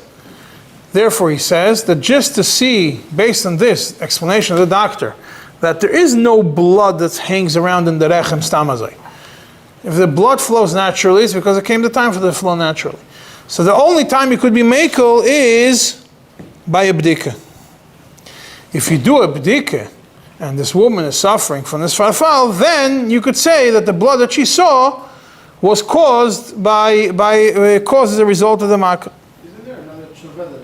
Speaker 1: that just to see, based on this explanation of the doctor, that there is no blood that hangs around in the rechem stamazai. If the blood flows naturally, it's because it came the time for the flow naturally. So the only time you could be mekel is by a bdika. If you do a bdika, and this woman is suffering from this paarpael, then you could say that the blood that she saw was caused caused as a result of the makkah.
Speaker 2: Isn't there another tshuva that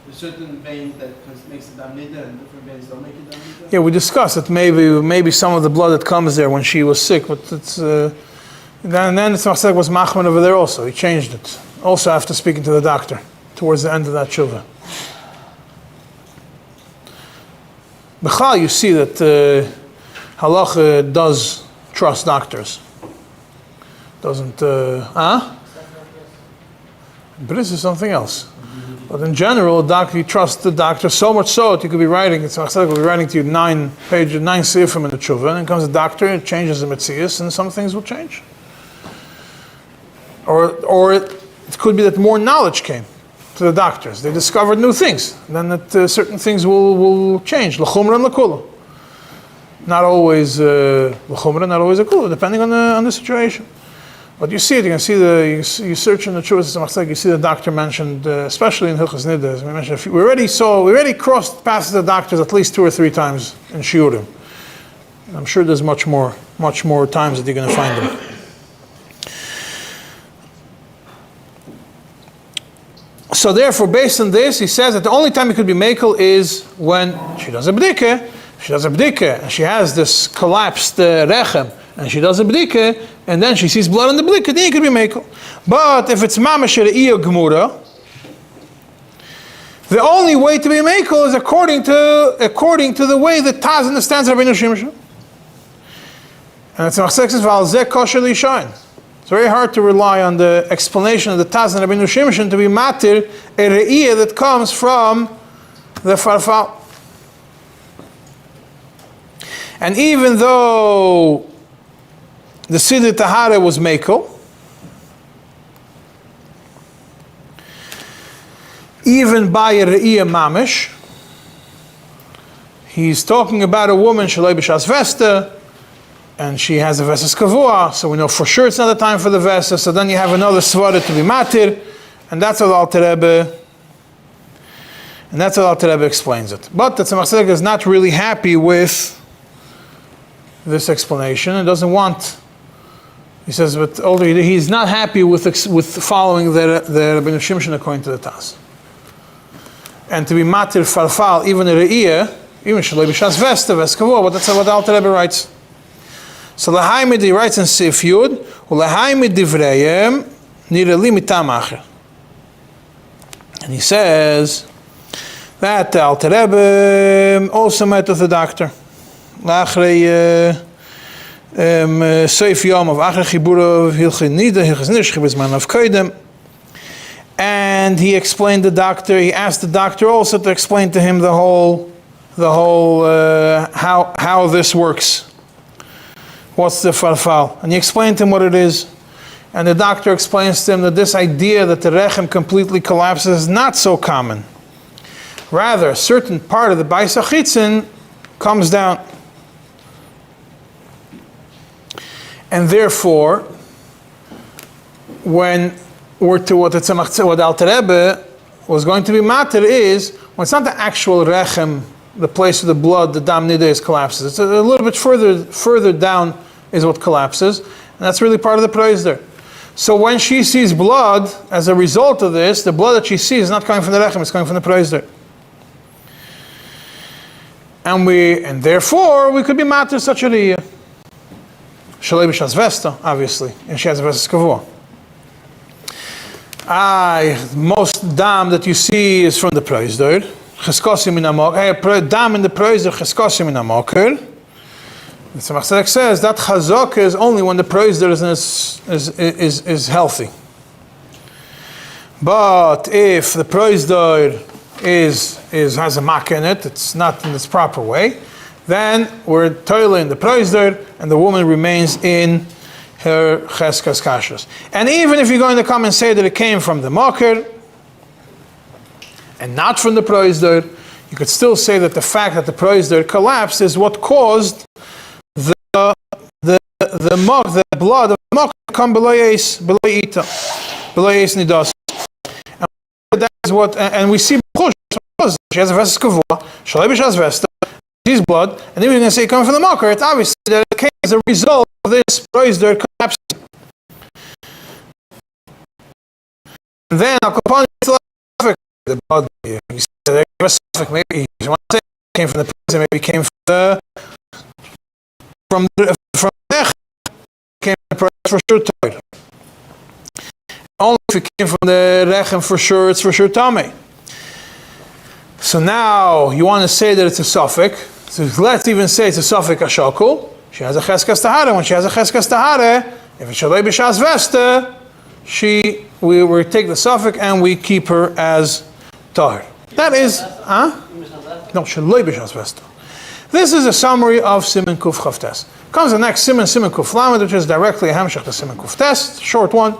Speaker 2: there's certain veins that makes it damnida and different veins don't make it damnida?
Speaker 1: Yeah, we discussed that maybe some of the blood that comes there when she was sick, but it's then the tzemach was machman over there also. He changed it. Also after speaking to the doctor towards the end of that tshuva. B'chal, you see that halacha does trust doctors. Doesn't, Bris is something else. But in general, you trust the doctor so much so that you could be writing, will be writing to you 9 sifrim in the tshuva, and then comes the doctor, it changes the metzias, and some things will change. Or it could be that more knowledge came to the doctors. They discovered new things. Then that certain things will change. L'chumra and l'kula. Not always l'chumra, not always l'kula, depending on the situation. But you see it. You can see you search in the Chuvas Tzemach, you see the doctor mentioned, especially in Hilchos Nidas. We mentioned we already crossed past the doctors at least 2 or 3 times in Shiurim. I'm sure there's much more times that you're going to find them. So therefore, based on this, he says that the only time it could be mekel is when she does a bdika. She does a bdika, and she has this collapsed rechem, and she does a bdika, and then she sees blood in the bdika, then it could be mekel. But if it's mamash re'iyah gemura, the only way to be mekel is according to the way that Taz understands Rabbi Shimshon. And it's says Val zeh kosher lishayin. It's very hard to rely on the explanation of the Taz and Rabbi Shimshon to be matir a re'iyah that comes from the paarpael. And even though the Siddur Tahara was mekel, even by a re'iyah mamish, he's talking about a woman shaloi b'shas vesta, and she has a Vesas Kavua, so we know for sure it's not the time for the Vesas, so then you have another Svara to be Matir, and that's how the Alter Rebbe explains it. But the Tzemach Tzedek is not really happy with this explanation, and doesn't want, he says, but he's not happy with following the Rabbi Shimshon according to the Taz. And to be Matir Farfal, even a Re'iyah, even Shaloi B'Shas Vesta, Ves Kavua, but that's what the Alter Rebbe writes. So Lahaimid, he writes in Sif Yud, Lahaimid Divreyem Nireli Mitam Acher. And he says that the Alter Rebbe also met with the doctor. Lachrei Seif Yom of Achre Chiburov Hilchei Nida Hilchei Nish Chibizman of Koidem. And he explained he asked the doctor also to explain to him the whole how this works. What's the farfal? And he explained to him what it is. And the doctor explains to him that this idea that the rechem completely collapses is not so common. Rather, a certain part of the Bais HaChitzin comes down. And therefore, when we're to what Alter Rebbe was going to be matter is, when it's not the actual rechem, the place of the blood, the dam nides collapses. It's a little bit further down is what collapses. And that's really part of the proizder. So when she sees blood, as a result of this, the blood that she sees is not coming from the rechem, it's coming from the proizder. And therefore, we could be matter such a riyah. Shalei b'shas vesta, obviously, and she has a vestas kavua. Most dam that you see is from the proizder. Cheskosim in amok. Dam in the proizder, cheskosim in amoker. The Tzemach Tzedek says that chazok is only when the proizder is healthy. But if the proizder has a mak in it, it's not in its proper way, then we're toiling the proizder and the woman remains in her cheskas kashrus. And even if you're going to come and say that it came from the moker and not from the proizder, you could still say that the fact that the proizder collapsed is what caused the blood of the moker to come below ita, below nidas. And that is what, and we see she has a vestas kavua, shalei b'shas vesta, she's blood, and even if you say it comes from the moker, it's obviously that it came as a result of this proizder collapsing. And then Al Kapani the blood, you say maybe you want to say it came from the proizder, maybe it came from the came from the for sure tired. Only if it came from the rechem for sure, it's for sure tamei. So now you want to say that it's a suffix. So let's even say it's a suffix ashakul. She has a cheskas tahara. When she has a cheskas tahara, if it's shalei b'shas vesta, we take the suffix and we keep her as tahar. That is, no, shalei b'shas vesta. This is a summary of Siman Kuf Chavtes. Comes the next Siman Kuf Lamed, which is directly a hamshach to Siman Kuf Tes, short one.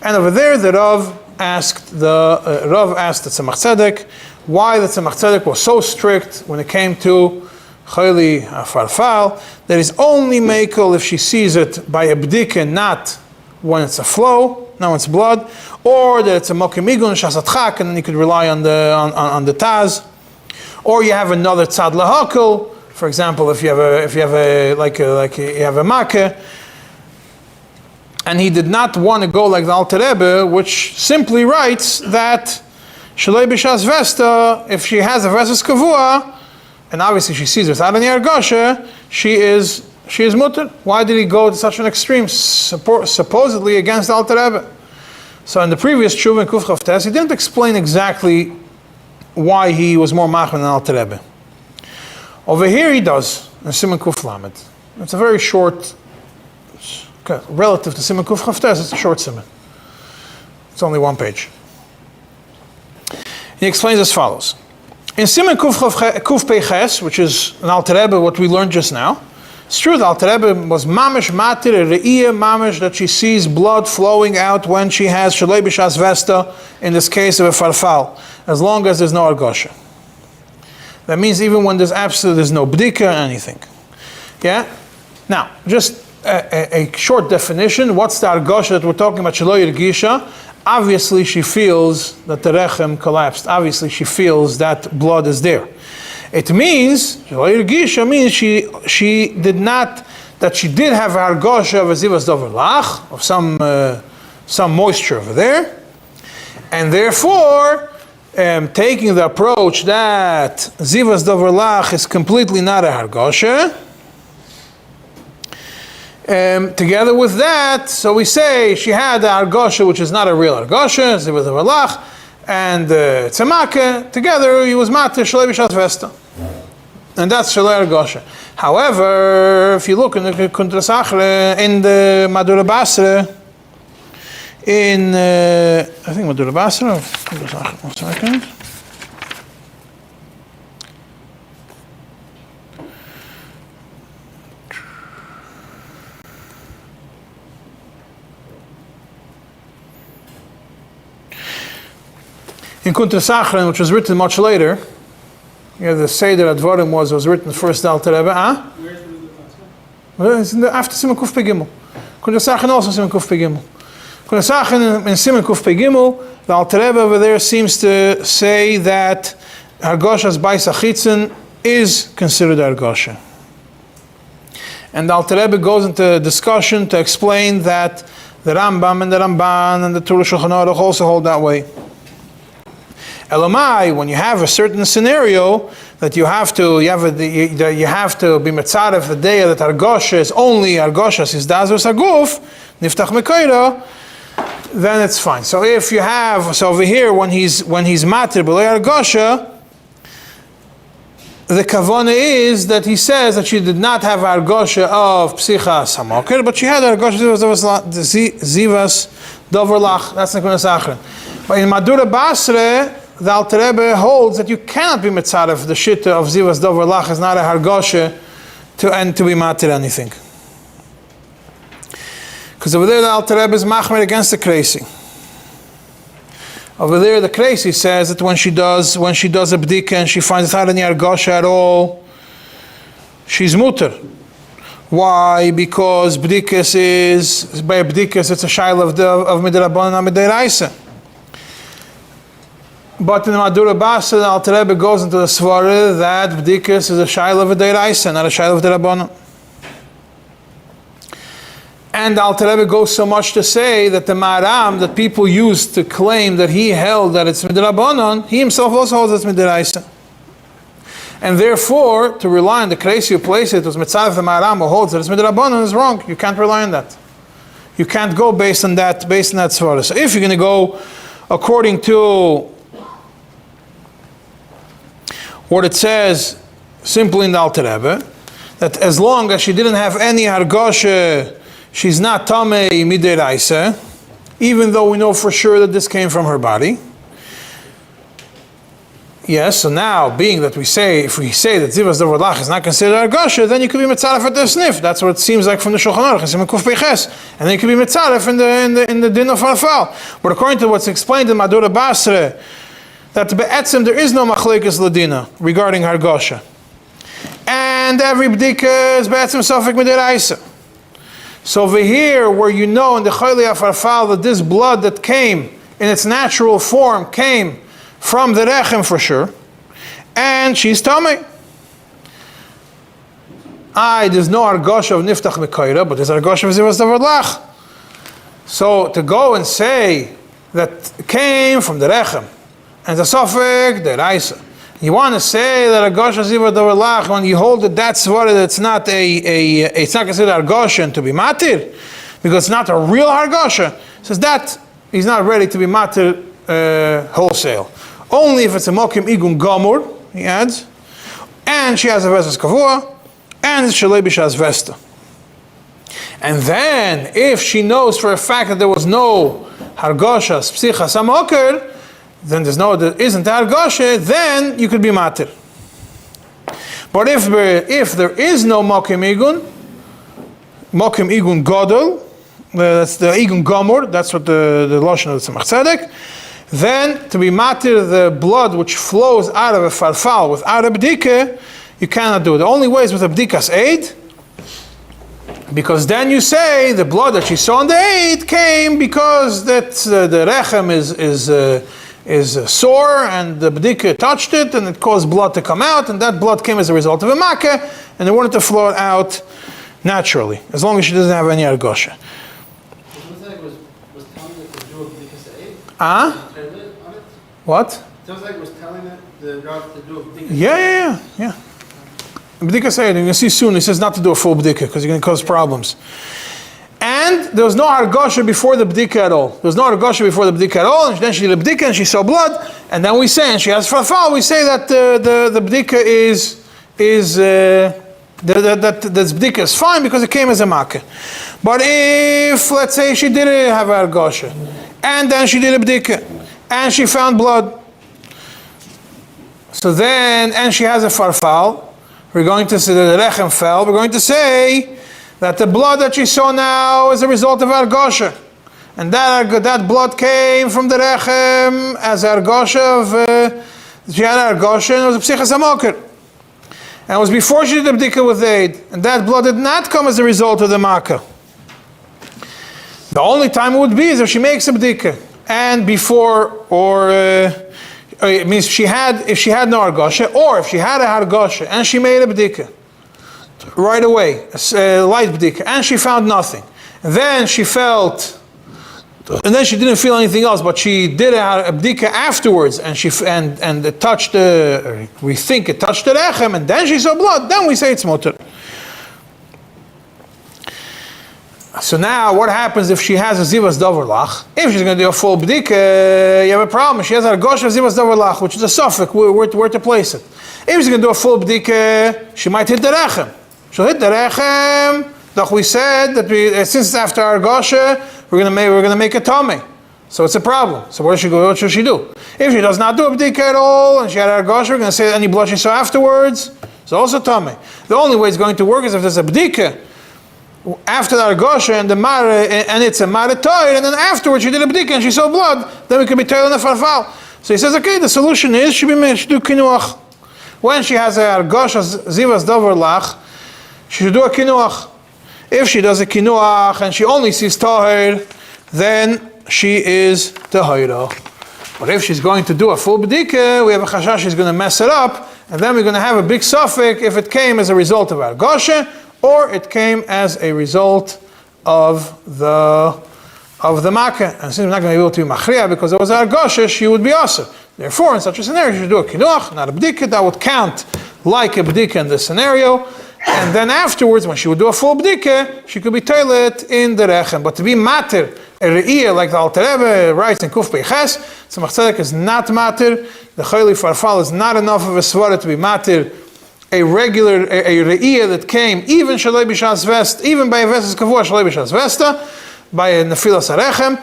Speaker 1: And over there, the Rav asked the Tzemach Tzedek why the Tzemach Tzedek was so strict when it came to Chayli Farfal, that is only makel if she sees it by a bdika, not when it's a flow, not when it's blood, or that it's a mokimigun shasatchak, and then you could rely on the taz, or you have another tzad lahakil. For example, if you have a makkah, and he did not want to go like the Alter Rebbe, which simply writes that shalei b'shas vesta, if she has a vestas kavua, and obviously she sees without any argasha, she is mutter. Why did he go to such an extreme, supposedly against the Alter Rebbe? So in the previous Tshuva in Kuf Chavtes, he didn't explain exactly why he was more machman than Alter Rebbe. Over here he does, in Siman Kuf Lamed. It's a very short, relative to Siman Kuf Chavtes, it's a short Siman. It's only one page. He explains as follows. In Siman Kuf Peiches, which is an Alter Rebbe, what we learned just now, it's true that Alter Rebbe was mamish matir, a re'iyah mamish, that she sees blood flowing out when she has shalei b'shas vesta, in this case of a farfal, as long as there's no argosha. That means even when there's no bdika or anything. Yeah? Now, just a short definition. What's the argosha that we're talking about? Shelo yirgisha. Obviously, she feels that the rechem collapsed. Obviously, she feels that blood is there. It means, shelo yirgisha means she did not, that she did have argosha of a zivas dover lach, of some moisture over there. And therefore, taking the approach that zivas dover lach is completely not a hargosha, together with that, so we say she had a hargosha which is not a real hargosha, zivas dover lach, and tzemake, together he was matir shalei b'shas vesta. And that's Shalei Argosha. However, if you look in the Kuntras Achre, in the Madura Basra, I think Madura Basra, 1 second. In Kuntras Achre, which was written much later, the Seder Advarim was written first the Alter Rebbe. It's after Siman Kuf Pegimel. Kuntras Achre also Siman Kuf Pegimel. Kuntras Achre in Siman Kuf Pegimel, the Alter Rebbe over there seems to say that Argosha's Bais Achitzin is considered Argosha. And the Alter Rebbe goes into a discussion to explain that the Rambam and the Ramban and the Torah Shulchan Aruch also hold that way. Elamai, when you have a certain scenario that you have to be mitzarev the day that Argosha is only Argosha is Dazos Aguf, Niftach Mekoira, then it's fine. So if you have, over here when he's matir b'lei Argosha, the kavana is that he says that she did not have Argosha of Psicha Samoker, but she had Argosha Zivas Doverlach. That's the Kuntras Achre. But in Madura Basra, the Alter Rebbe holds that you cannot be mitzaref the shitta of Zivas Dover Lach is not a hargosha to be matir anything. Because over there the Alter Rebbe is machmer against the crazy. Over there the crazy says that when she does a bdika and she finds not any hargosha at all, she's muter. Why? Because bdikas by bdikas it's a shaila of midrabanan and midiraisa. But in the Madura Basra, the Alter Rebbe goes into the svara that bdikas is a shaila of a deiraisa, not a shaila of derabanan. And the Alter Rebbe goes so much to say that the maram that people used to claim that he held that it's midrabanan, he himself also holds it's midiraisa. And therefore, to rely on the crazy who places it was mitzvah the maram who holds that it's midrabanan is wrong. You can't rely on that. You can't go based on that svara. So if you're going to go according to what it says simply in the Alter Rebbe, that as long as she didn't have any hargosha, she's not tamei midiraisa, even though we know for sure that this came from her body. Yes, so now, being that if we say that Zivas Dover Lach is not considered hargosha, then you could be mitzaref at the sniff. That's what it seems like from the Shulchan Aruch, and then you could be mitzaref in the din of Pharfal. But according to what's explained in Madura Basra, that be'etzim there is no machlekes ladina regarding hargosha, and every bdika is be'etzim sofek midiraisa. So over here, where you know in the Chayli Afarfal that this blood that came in its natural form came from the rechem for sure, and she's tamei. There's no hargosha of niftach mekoira, but there's hargosha of zivas davar lach. So to go and say that it came from the rechem, and the sofek, the raisa. You want to say that Argosha Ziva Dover Lach, when you hold it that svara that it's not it's not considered Argosha to be matir, because it's not a real Argosha, says that he's not ready to be matir wholesale. Only if it's a mokim igun gomur, he adds, and she has a vesas kavua, and shalebish has vesta. And then, if she knows for a fact that there was no Hargosha Psicha Samoker, then there isn't Argosha, then you could be matir. But if there is no Mokim Igun Godel, that's the Igun Gomor, that's what the Lashon of the Tzemach Tzedek, then to be matir the blood which flows out of a farfal without a bdika, you cannot do it. The only way is with a bdikas aid, because then you say the blood that she saw in the aid came because that the rechem is sore and the bdika touched it and it caused blood to come out, and that blood came as a result of a makkah and they wanted to flow it out naturally, as long as she doesn't have any argosha. What?
Speaker 2: Sounds like it was telling it the Rav to do a bdika.
Speaker 1: Yeah. Bdika said, you can see soon, he says not to do a full bdika because you're going to cause problems. And there was no hargosha before the bdika at all. There was no hargosha before the bdika at all, and then she did a bdika and she saw blood, and then we say, and she has farfal, we say that the bdika is that's bdika is fine because it came as a makkah. But if, let's say, she didn't have a argosha, and then she did a bdika, and she found blood, so then, and she has a farfal, we're going to say that the rechem fell, we're going to say that the blood that she saw now is a result of argosha. And that blood came from the rechem as argosha of, she had argosha and it was a psichas hamokir. And it was before she did the bdika with aid. And that blood did not come as a result of the makkah. The only time it would be is if she makes a bdika. And before, or it means if she had no argosha, or if she had a argosha and she made a bdika right away, a light bdika, and she found nothing. And then she felt, and then she didn't feel anything else, but she did a bdika afterwards, and and it touched the, we think it touched the rechem, and then she saw blood, then we say it's mutter. So now, what happens if she has a zivas davarlach? If she's going to do a full bdika, you have a problem. She has a gosh of zivas davarlach, which is a suffix, where to place it. If she's going to do a full bdika, she might hit the rechem. She'll hit the rechem. Like we said, that since it's after our gosha, we're going to make a tummy. So it's a problem. So what should she do? If she does not do a bdika at all, and she had our gosha, we're going to say any blood she saw afterwards, it's also tummy. The only way it's going to work is if there's a bdika after the argosha and the mare, and it's a mare toir, and then afterwards she did a bdika and she saw blood, then we could be toil in the farfal. So he says, okay, the solution is she should do kinuach. When she has a argosha zivas dover lach, she should do a kinuach. If she does a kinuach and she only sees tahir, then she is tahira. But if she's going to do a full bdika, we have a chashash she's going to mess it up, and then we're going to have a big suffix if it came as a result of argosha, or it came as a result of the makkah. And since we're not going to be able to be machriya because it was argosha, she would be also. Therefore, in such a scenario, she should do a kinuach, not a bdika. That would count like a bdika in this scenario. And then afterwards, when she would do a full bdika, she could be toilet in the rechem. But to be mater, a re'iyah, like the Alter Rebbe writes in Kuf Peiches, Tzemach Tzedek is not mater. The Chayli Farfal is not enough of a svara to be mater. A regular, a re'iyah that came, even Shalei B'Shas Vest, even by a Vestas Kavua, Shalei B'Shas Vesta, by a Nefilas HaRechem,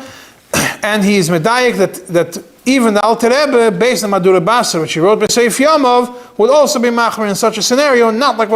Speaker 1: and he is medayik that even the Alter Rebbe, based on Madura Basar, which he wrote by Seif Yomov, would also be machmer in such a scenario, not like what